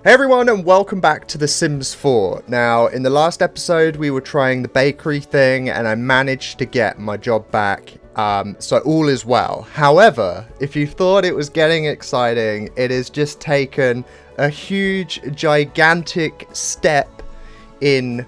Hey everyone, and welcome back to The Sims 4. Now, in the last episode, we were trying the bakery thing, and I managed to get my job back, so all is well. However, if you thought it was getting exciting, it has just taken a huge, gigantic step in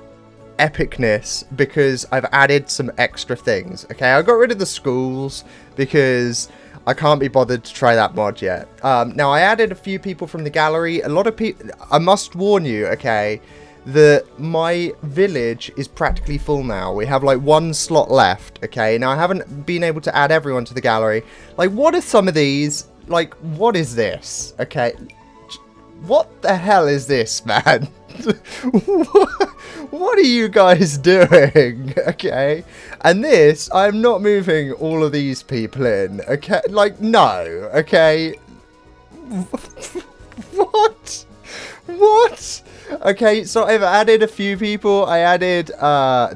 epicness because I've added some extra things. Okay, I got rid of the schools because I can't be bothered to try that mod yet. Now, I added a few people from the gallery. A lot of people... I must warn you, okay, that my village is practically full now. We have, like, one slot left, okay? Now, I haven't been able to add everyone to the gallery. Like, what are some of these? Like, what is this? Okay. What the hell is this, man? What are you guys doing? Okay, and this, I'm not moving all of these people in. Okay, like, no. Okay. What? Okay, so I've added a few people. I added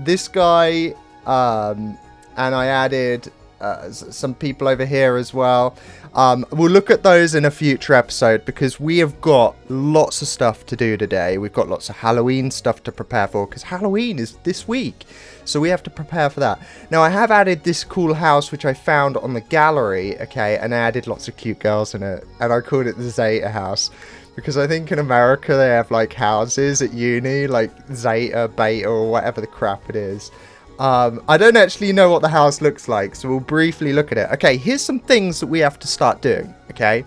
this guy, and I added some people over here as well. We'll look at those in a future episode because we have got lots of stuff to do today. We've got lots of Halloween stuff to prepare for because Halloween is this week. So we have to prepare for that. Now, I have added this cool house which I found on the gallery, okay, and I added lots of cute girls in it. And I called it the Zeta house because I think in America they have like houses at uni, like Zeta, Beta, or whatever the crap it is. I don't actually know what the house looks like, so we'll briefly look at it. Okay, here's some things that we have to start doing, okay?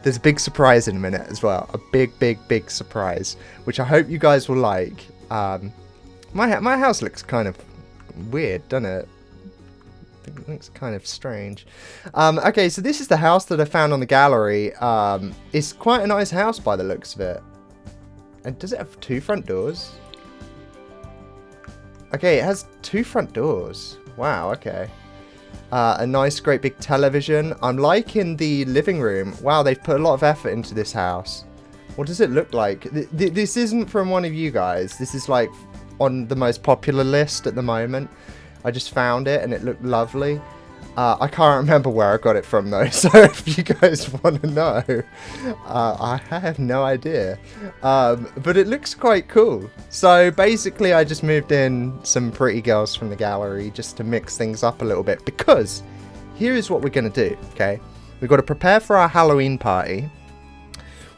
There's a big surprise in a minute as well. A big surprise, which I hope you guys will like. My house looks kind of weird, doesn't it? It looks kind of strange. Okay, so this is the house that I found on the gallery. It's quite a nice house by the looks of it. And does it have 2 front doors? Okay, it has 2 front doors. Wow, okay. A nice, great big television. I'm liking the living room. Wow, they've put a lot of effort into this house. What does it look like? This isn't from one of you guys. This is like on the most popular list at the moment. I just found it and it looked lovely. I can't remember where I got it from though, so if you guys want to know, I have no idea. But it looks quite cool. So basically I just moved in some pretty girls from the gallery just to mix things up a little bit, because here is what we're going to do, okay? We've got to prepare for our Halloween party.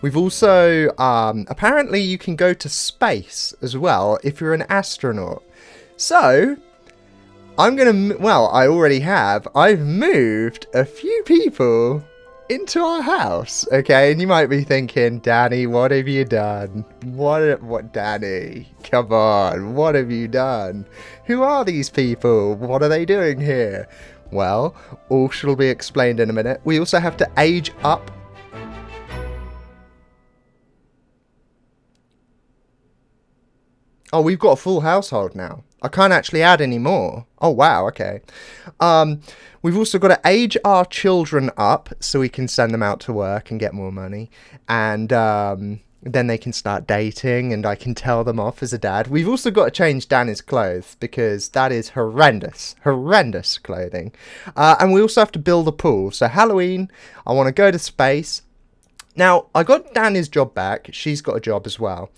We've also, apparently you can go to space as well if you're an astronaut. So I'm going to, well, I already have. I've moved a few people into our house, okay? And you might be thinking, Danny, what have you done? What, Danny? Come on, what have you done? Who are these people? What are they doing here? Well, all shall be explained in a minute. We also have to age up. Oh, we've got a full household now. I can't actually add any more. Oh, wow, okay. We've also got to age our children up so we can send them out to work and get more money. And then they can start dating and I can tell them off as a dad. We've also got to change Danny's clothes because that is horrendous. Horrendous clothing. And we also have to build a pool. So Halloween, I want to go to space. Now, I got Danny's job back. She's got a job as well.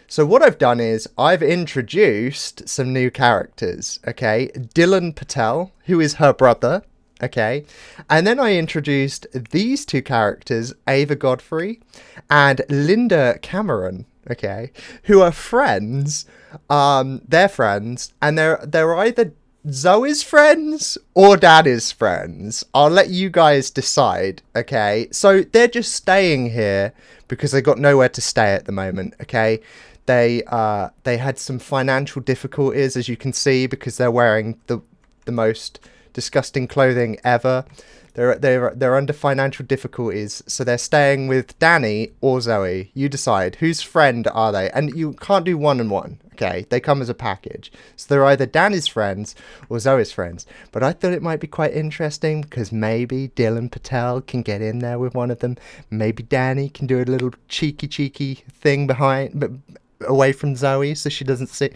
So what I've done is I've introduced some new characters, okay? Dylan Patel, who is her brother, okay? And then I introduced these 2 characters, Ava Godfrey and Linda Cameron, okay? Who are friends. They're friends, and they're either Zoe's friends or Daddy's friends. I'll let you guys decide, okay? So they're just staying here because they got nowhere to stay at the moment, okay? They had some financial difficulties, as you can see, because they're wearing the most disgusting clothing ever. They're under financial difficulties, so they're staying with Danny or Zoe. You decide. Whose friend are they? And you can't do one and one, okay? They come as a package. So they're either Danny's friends or Zoe's friends. But I thought it might be quite interesting because maybe Dylan Patel can get in there with one of them. Maybe Danny can do a little cheeky thing behind, but away from Zoe so she doesn't see.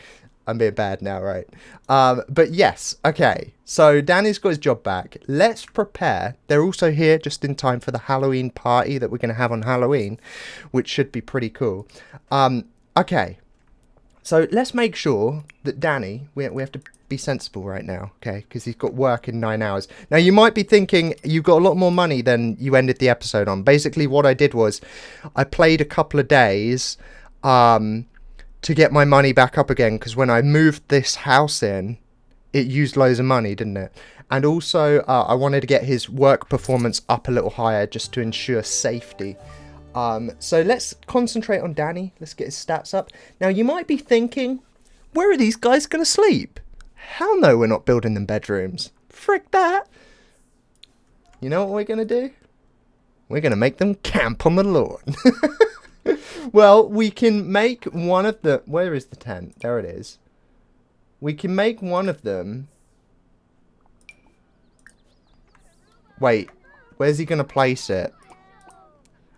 I'm being bad now, right? But yes, okay. So Danny's got his job back. Let's prepare. They're also here just in time for the Halloween party that we're going to have on Halloween, which should be pretty cool. Okay. So let's make sure that Danny, we have to be sensible right now, okay? Because he's got work in 9 hours. Now, you might be thinking you've got a lot more money than you ended the episode on. Basically, what I did was I played a couple of days to get my money back up again. Because when I moved this house in, it used loads of money, didn't it? And also, I wanted to get his work performance up a little higher just to ensure safety. So let's concentrate on Danny. Let's get his stats up. Now, you might be thinking, where are these guys going to sleep? Hell no, we're not building them bedrooms. Frick that. You know what we're going to do? We're going to make them camp on the lawn. Well, we can make one of the... Where is the tent? There it is. We can make one of them... Wait, where's he going to place it?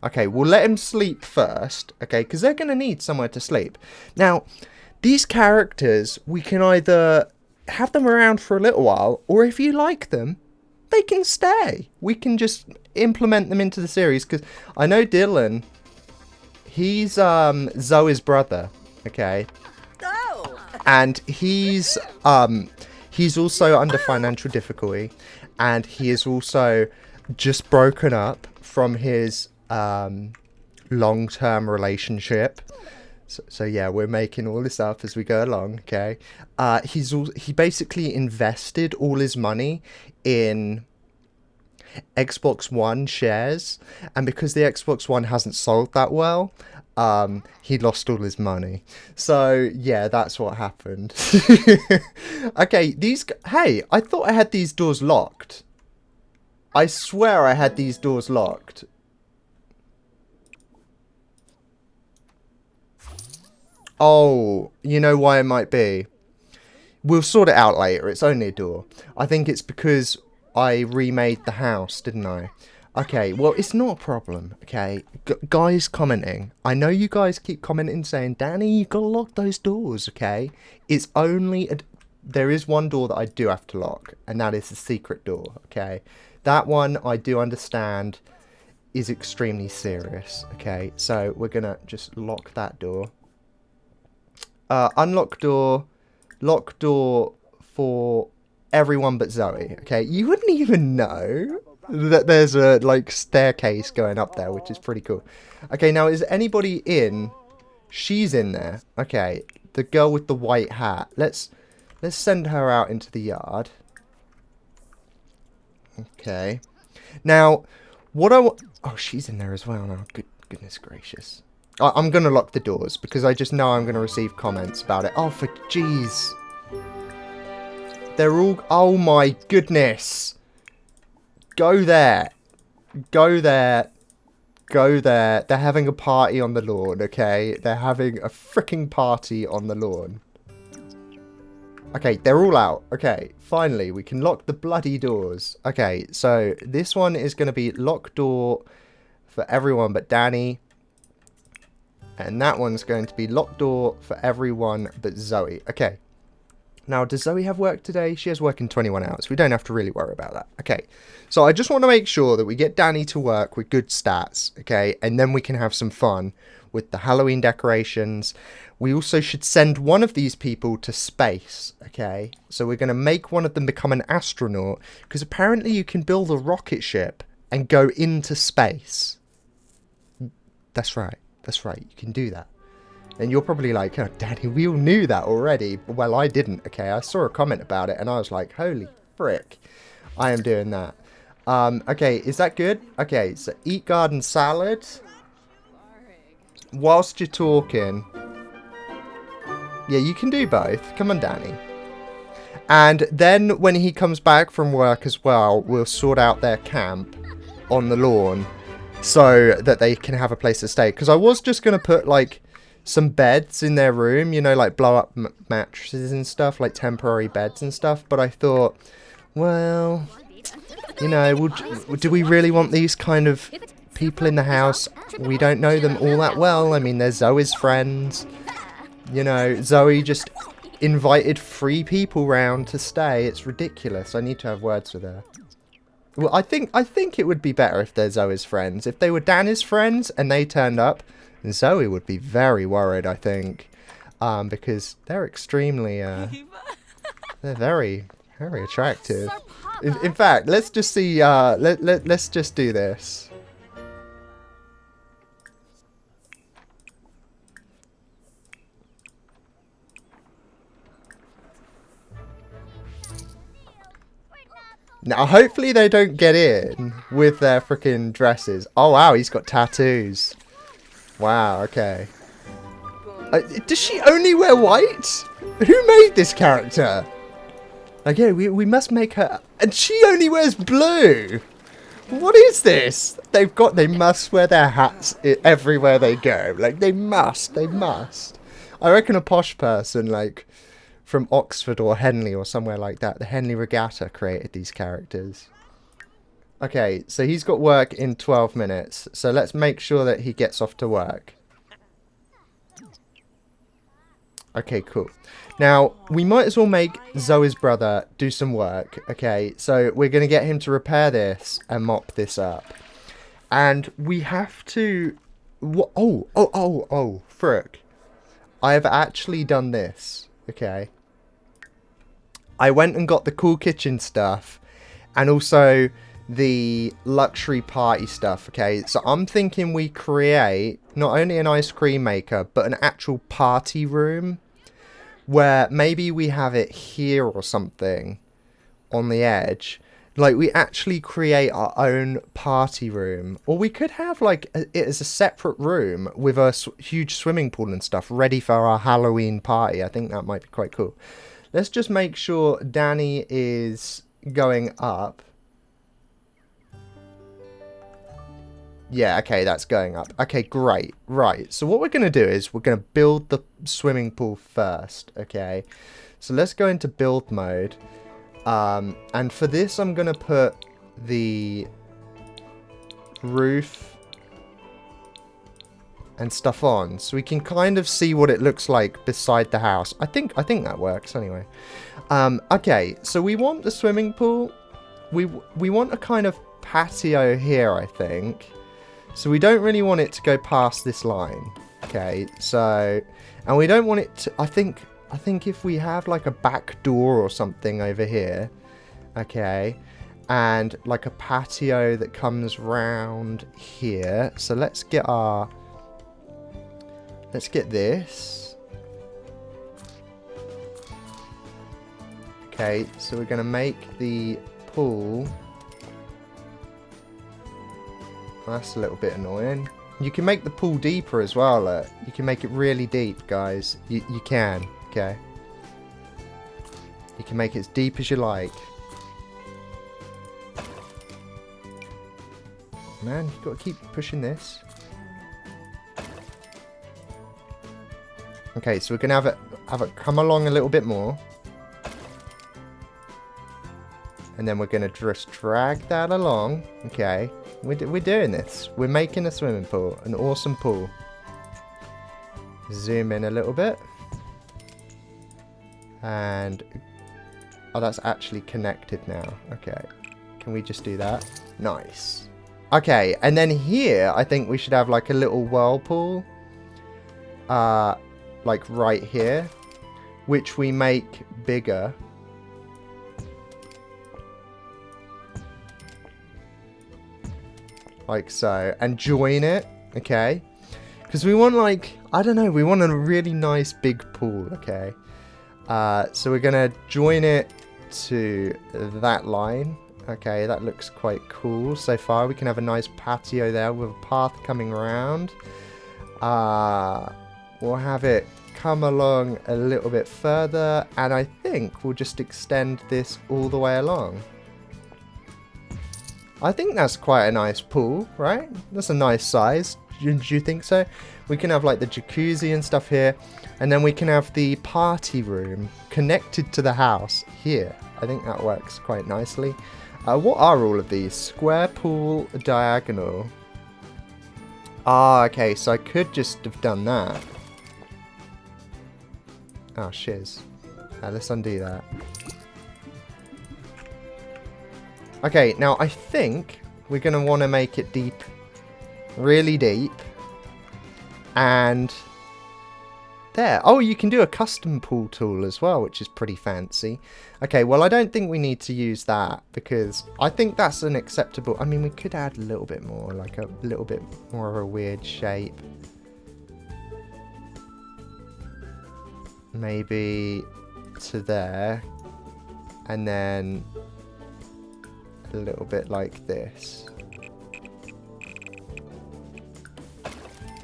Okay, we'll let him sleep first, okay, because they're going to need somewhere to sleep. Now, these characters, we can either have them around for a little while, or if you like them, they can stay. We can just implement them into the series, because I know Dylan, he's Zoe's brother, okay? Oh. And he's also under financial difficulty, and he is also just broken up from his... long-term relationship. So yeah, we're making all this up as we go along, okay? He basically invested all his money in Xbox One shares, and because the Xbox One hasn't sold that well, he lost all his money. So yeah, that's what happened. Okay, hey, I thought I had these doors locked. I swear I had these doors locked. Oh, you know why it might be? We'll sort it out later. It's only a door. I think it's because I remade the house, didn't I? Okay, well, it's not a problem, okay? Guys commenting. I know you guys keep commenting saying, Danny, you gotta lock those doors, okay? It's only... There is one door that I do have to lock, and that is the secret door, okay? That one, I do understand, is extremely serious, okay? So, we're gonna just lock that door. Unlock door, lock door for everyone but Zoe, okay? You wouldn't even know that there's a, like, staircase going up there, which is pretty cool. Okay, now, is anybody in? She's in there. Okay, the girl with the white hat. Let's send her out into the yard. Okay. Now, what I want... Oh, she's in there as well now. Goodness gracious. I'm going to lock the doors because I just know I'm going to receive comments about it. Oh, for jeez. They're all... Oh, my goodness. Go there. Go there. Go there. They're having a party on the lawn, okay? They're having a freaking party on the lawn. Okay, they're all out. Okay, finally, we can lock the bloody doors. Okay, so this one is going to be lock door for everyone but Danny. And that one's going to be locked door for everyone but Zoe. Okay. Now, does Zoe have work today? She has work in 21 hours. We don't have to really worry about that. Okay. So I just want to make sure that we get Danny to work with good stats. Okay. And then we can have some fun with the Halloween decorations. We also should send one of these people to space. Okay. So we're going to make one of them become an astronaut. Because apparently you can build a rocket ship and go into space. That's right. That's right, you can do that. And you're probably like, oh, Daddy, we all knew that already. Well, I didn't, okay? I saw a comment about it, and I was like, holy frick. I am doing that. Okay, is that good? Okay, so eat garden salad. Whilst you're talking. Yeah, you can do both. Come on, Danny. And then when he comes back from work as well, we'll sort out their camp on the lawn. So that they can have a place to stay. Because I was just going to put, like, some beds in their room. You know, like, blow-up mattresses and stuff. Like, temporary beds and stuff. But I thought, well, you know, do we really want these kind of people in the house? We don't know them all that well. I mean, they're Zoe's friends. You know, Zoe just invited 3 people round to stay. It's ridiculous. I need to have words with her. Well, I think it would be better if they're Zoe's friends. If they were Danny's friends and they turned up, Zoe would be very worried, I think. Because they're extremely, they're very, very attractive. In fact, let's just see, let's just do this. Now, hopefully they don't get in with their freaking dresses. Oh, wow, he's got tattoos. Wow, okay. Does she only wear white? Who made this character? Okay, we must make her... And she only wears blue! What is this? They must wear their hats everywhere they go. Like, they must. I reckon a posh person, like... from Oxford or Henley or somewhere like that. The Henley Regatta created these characters. Okay, so he's got work in 12 minutes. So let's make sure that he gets off to work. Okay, cool. Now, we might as well make Zoe's brother do some work. Okay, so we're going to get him to repair this and mop this up. And we have to... Oh, frick. I have actually done this. Okay. I went and got the cool kitchen stuff and also the luxury party stuff, okay? So I'm thinking we create not only an ice cream maker, but an actual party room where maybe we have it here or something on the edge. Like, we actually create our own party room. Or we could have, like, it as a separate room with a huge swimming pool and stuff ready for our Halloween party. I think that might be quite cool. Let's just make sure Danny is going up. Yeah, okay, that's going up. Okay, great. Right, so what we're going to do is we're going to build the swimming pool first, okay? So let's go into build mode. And for this, I'm going to put the roof and stuff on, so we can kind of see what it looks like beside the house. I think that works anyway. Okay, so we want the swimming pool. We want a kind of patio here, I think. So we don't really want it to go past this line. Okay, so, and we don't want it to, I think if we have like a back door or something over here, okay, and like a patio that comes round here. So let's get this. Okay, so we're going to make the pool. That's a little bit annoying. You can make the pool deeper as well. You can make it really deep, guys. You can, okay. You can make it as deep as you like. Man, you've got to keep pushing this. Okay, so we're going to have it come along a little bit more. And then we're going to just drag that along. Okay, we're doing this. We're making a swimming pool, an awesome pool. Zoom in a little bit. And, oh, that's actually connected now. Okay, can we just do that? Nice. Okay, and then here, I think we should have like a little whirlpool. Like right here, which we make bigger. Like so, and join it, okay? Because we want, like, I don't know, we want a really nice big pool, okay? So we're gonna join it to that line. Okay, that looks quite cool so far. We can have a nice patio there with a path coming around. We'll have it come along a little bit further, and I think we'll just extend this all the way along. I think that's quite a nice pool, right? That's a nice size. Do you think so? We can have like the jacuzzi and stuff here, and then we can have the party room connected to the house here. I think that works quite nicely. What are all of these? Square, pool, diagonal. Ah, okay, so I could just have done that. Oh, shiz. Let's undo that. Okay, now I think we're going to want to make it deep. Really deep. And there. Oh, you can do a custom pool tool as well, which is pretty fancy. Okay, well, I don't think we need to use that because I think that's an acceptable... I mean, we could add a little bit more, like a little bit more of a weird shape. Maybe to there. And then a little bit like this.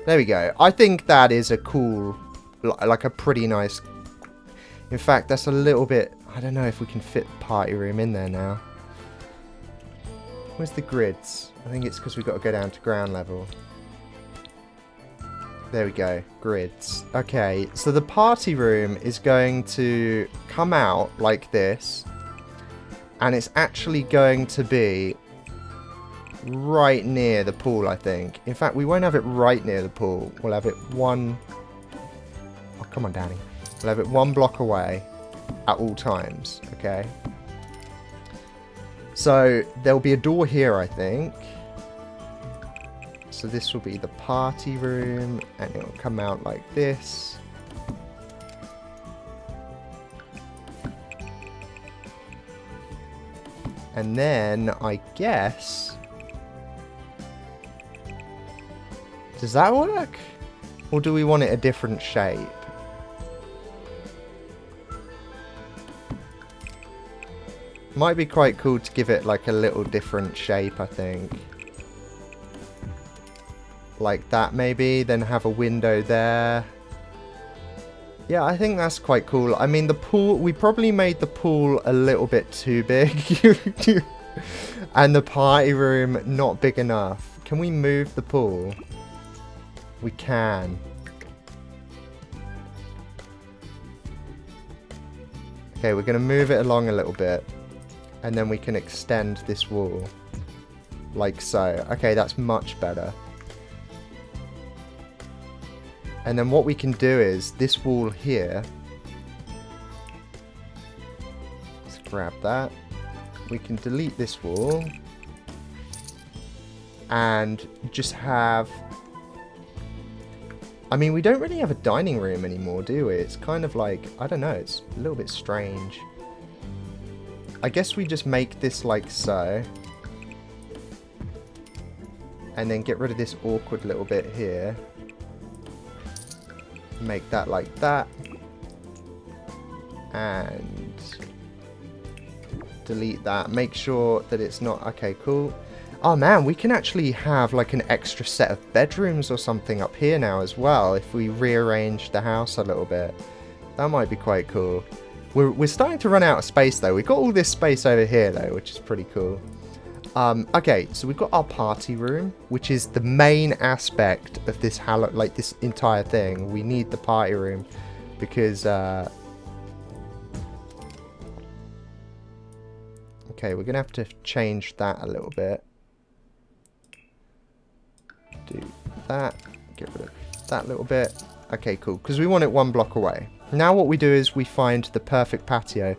There we go. I think that is a cool, like a pretty nice... In fact, that's a little bit... I don't know if we can fit party room in there now. Where's the grids? I think it's because we've got to go down to ground level. There we go. Grids. Okay, so the party room is going to come out like this. And it's actually going to be right near the pool, I think. In fact, we won't have it right near the pool. We'll have it one... Oh, come on, Danny. We'll have it one block away at all times, okay? So, there'll be a door here, I think. So this will be the party room, and it'll come out like this. And then, I guess... Does that work? Or do we want it a different shape? Might be quite cool to give it like a little different shape, I think. Like that maybe, then have a window there. Yeah, I think that's quite cool. I mean, the pool, we probably made the pool a little bit too big. And the party room not big enough. Can we move the pool? We can. Okay, we're going to move it along a little bit. And then we can extend this wall. Like so. Okay, that's much better. And then what we can do is, this wall here. Let's grab that. We can delete this wall. And just have... I mean, we don't really have a dining room anymore, do we? It's kind of like, I don't know, it's a little bit strange. I guess we just make this like so. And then get rid of this awkward little bit here. Make that like that. And delete that. Make sure that it's not... Okay, cool. Oh man, we can actually have like an extra set of bedrooms or something up here now as well if we rearrange the house a little bit. That might be quite cool. We're starting to run out of space though. We've got all this space over here though, which is pretty cool. Okay, so we've got our party room, which is the main aspect of this this entire thing. We need the party room because okay, we're gonna have to change that a little bit. Do that, get rid of that little bit. Okay, cool, because we want it one block away. Now what we do is we find the perfect patio.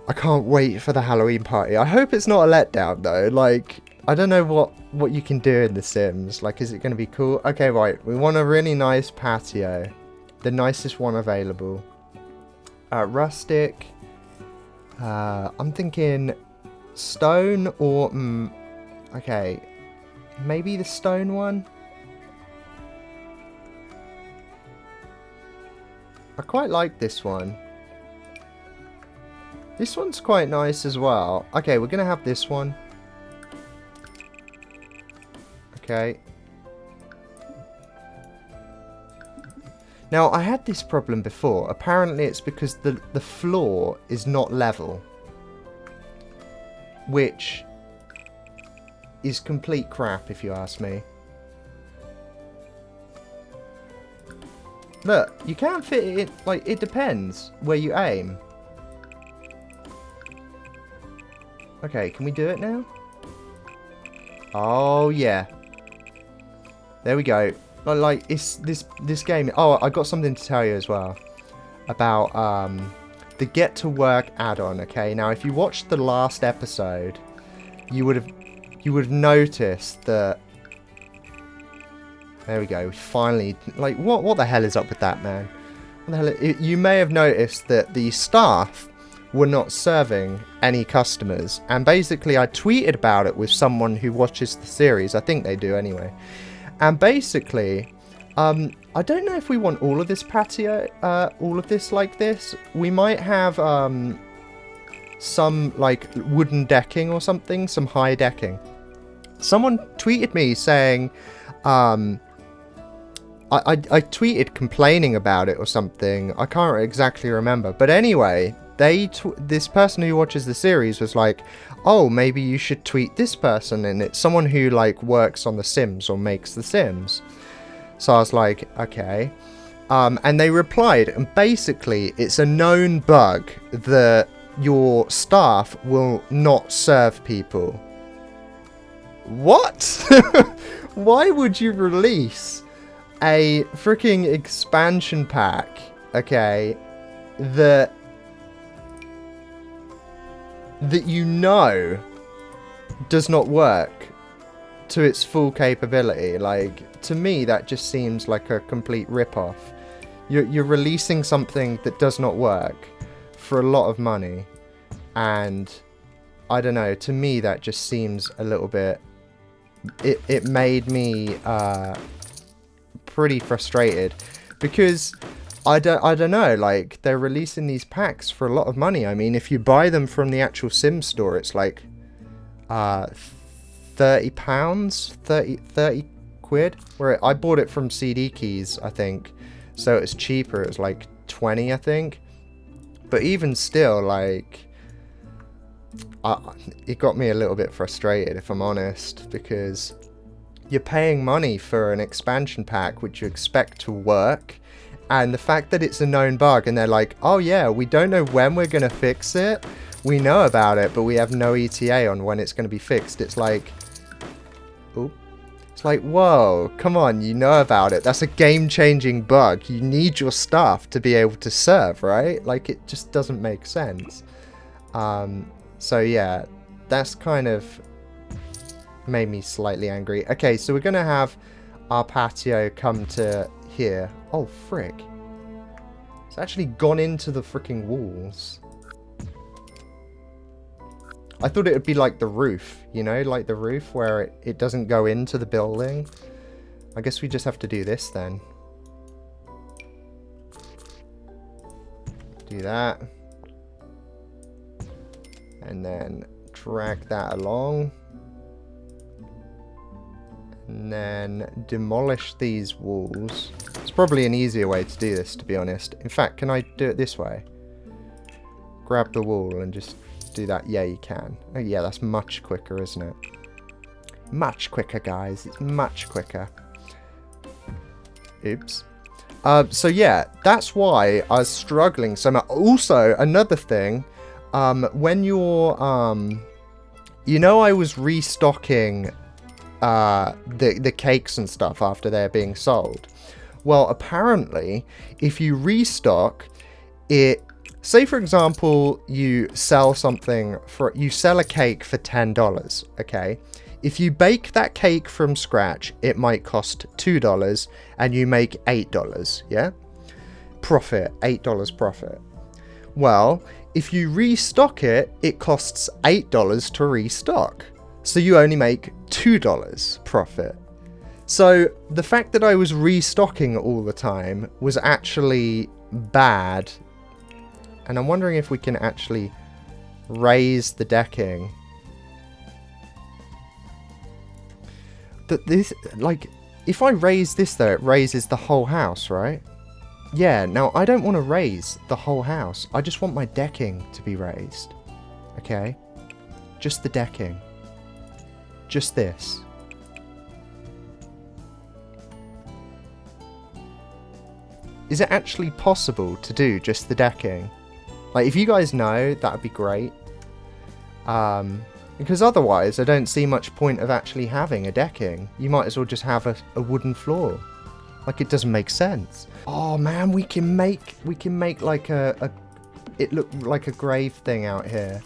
I can't wait for the Halloween party. I hope it's not a letdown though. Like, I don't know what you can do in The Sims. Like, is it going to be cool? Okay, right. We want a really nice patio. The nicest one available. Rustic. I'm thinking stone or... okay. Maybe the stone one? I quite like this one. This one's quite nice as well. Okay, we're going to have this one. Okay. Now, I had this problem before. Apparently, it's because the floor is not level. Which is complete crap, if you ask me. Look, you can't fit it in, like, it depends where you aim. Okay, can we do it now? Oh, yeah. There we go. Like, it's this game... Oh, I got something to tell you as well. About, the Get to Work add-on, okay? Now, if you watched the last episode, you would have noticed that... There we go. Finally, like, what the hell is up with that, man? What the hell? You may have noticed that the staff were not serving any customers, and basically I tweeted about it with someone who watches the series. I think they do anyway. And basically, I don't know if we want all of this patio, all of this like this. We might have some like wooden decking or something, some high decking. Someone tweeted me saying, I tweeted complaining about it or something. I can't exactly remember. But anyway, this person who watches the series was like, oh, maybe you should tweet this person. And it's someone who like works on The Sims or makes The Sims. So I was like, okay. And they replied, and basically it's a known bug that your staff will not serve people. What? Why would you release a freaking expansion pack, okay, that you know does not work to its full capability? Like, to me, that just seems like a complete rip-off. You're releasing something that does not work for a lot of money, and I don't know, to me that just seems a little bit... It made me pretty frustrated, because I don't know, like, they're releasing these packs for a lot of money. I mean, if you buy them from the actual Sim store, it's like £30, 30 quid, where I bought it from CD Keys, I think, so it's cheaper. It was like 20, I think. But even still, like, it got me a little bit frustrated, if I'm honest, because you're paying money for an expansion pack which you expect to work, and the fact that it's a known bug and they're like, oh yeah, we don't know when we're going to fix it, we know about it, but we have no ETA on when it's going to be fixed. It's like, oop. It's like, whoa, come on, you know about it. That's a game-changing bug. You need your staff to be able to serve, right? Like, it just doesn't make sense. So yeah, that's kind of made me slightly angry. Okay, so we're going to have our patio come to here. Oh, frick. It's actually gone into the freaking walls. I thought it would be like the roof, you know, like the roof where it doesn't go into the building. I guess we just have to do this then. Do that. And then drag that along. And then demolish these walls. It's probably an easier way to do this, to be honest. In fact, can I do it this way? Grab the wall and just do that. Yeah, you can. Oh yeah, that's much quicker, isn't it? Much quicker, guys. It's much quicker. Oops. So yeah, that's why I was struggling so much. Also, another thing, when you're, you know, I was restocking the cakes and stuff after they're being sold. Well, apparently, if you restock it, say for example, you sell a cake for $10, okay? If you bake that cake from scratch, it might cost $2 and you make $8, yeah? Profit, $8 profit. Well, if you restock it, it costs $8 to restock. So you only make $2 profit. So the fact that I was restocking all the time was actually bad. And I'm wondering if we can actually raise the decking. This, like, if I raise this though, it raises the whole house, right? Yeah, now I don't want to raise the whole house. I just want my decking to be raised. Okay? Just the decking. Just this. Is it actually possible to do just the decking? Like, if you guys know, that would be great. Because otherwise, I don't see much point of actually having a decking. You might as well just have a wooden floor. Like, it doesn't make sense. Oh man, we can make like a it looked like a grave thing out here.